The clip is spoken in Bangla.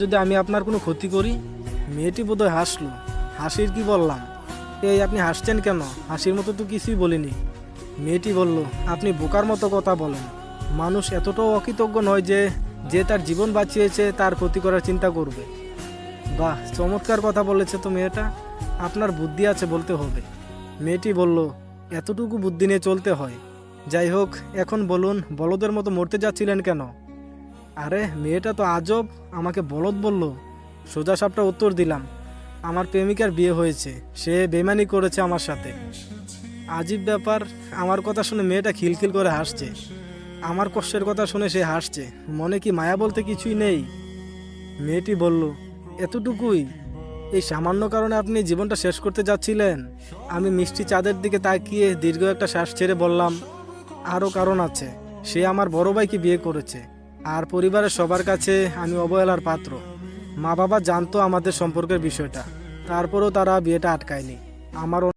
যদি আমি আপনার কোনো ক্ষতি করি? মেয়েটি বোধহয় হাসলো। হাসির কি বললাম? এই আপনি হাসছেন কেন? হাসির মতো তো কিছুই বলিনি। মেয়েটি বলল, আপনি বোকার মতো কথা বলেন। মানুষ এতটাও অকৃতজ্ঞ নয় যে যে তার জীবন বাঁচিয়েছে তার ক্ষতি করার চিন্তা করবে। বাহ, চমৎকার কথা বলেছে তো মেয়েটা। আপনার বুদ্ধি আছে বলতে হবে। মেয়েটি বলল, এতটুকু বুদ্ধি নিয়ে চলতে হয়। যাই হোক, এখন বলুন, বলদের মতো মরতে যাচ্ছিলেন কেন? আরে মেয়েটা তো আজব, আমাকে বলদ বলল। সোজা সাপটা উত্তর দিলাম, আমার প্রেমিকার বিয়ে হয়েছে, সে বেমানি করেছে আমার সাথে। আজীব ব্যাপার। আমার কথা শুনে মেয়েটা খিলখিল করে হাসছে। আমার কষ্টের কথা শুনে সে হাসছে। মনে কি মায়া বলতে কিছুই নেই? মেয়েটি বলল, এতটুকুই? এই সামান্য কারণে আপনি জীবনটা শেষ করতে যাচ্ছিলেন? আমি মিষ্টি চাঁদের দিকে তাকিয়ে দীর্ঘ একটা শ্বাস ছেড়ে বললাম, আরও কারণ আছে। সে আমার বড় ভাইকে বিয়ে করেছে, আর পরিবারের সবার কাছে আমি অবহেলার পাত্র। মা বাবা জানতো আমাদের সম্পর্কের বিষয়টা, তারপরেও তারা বিয়েটা আটকায়নি। আমার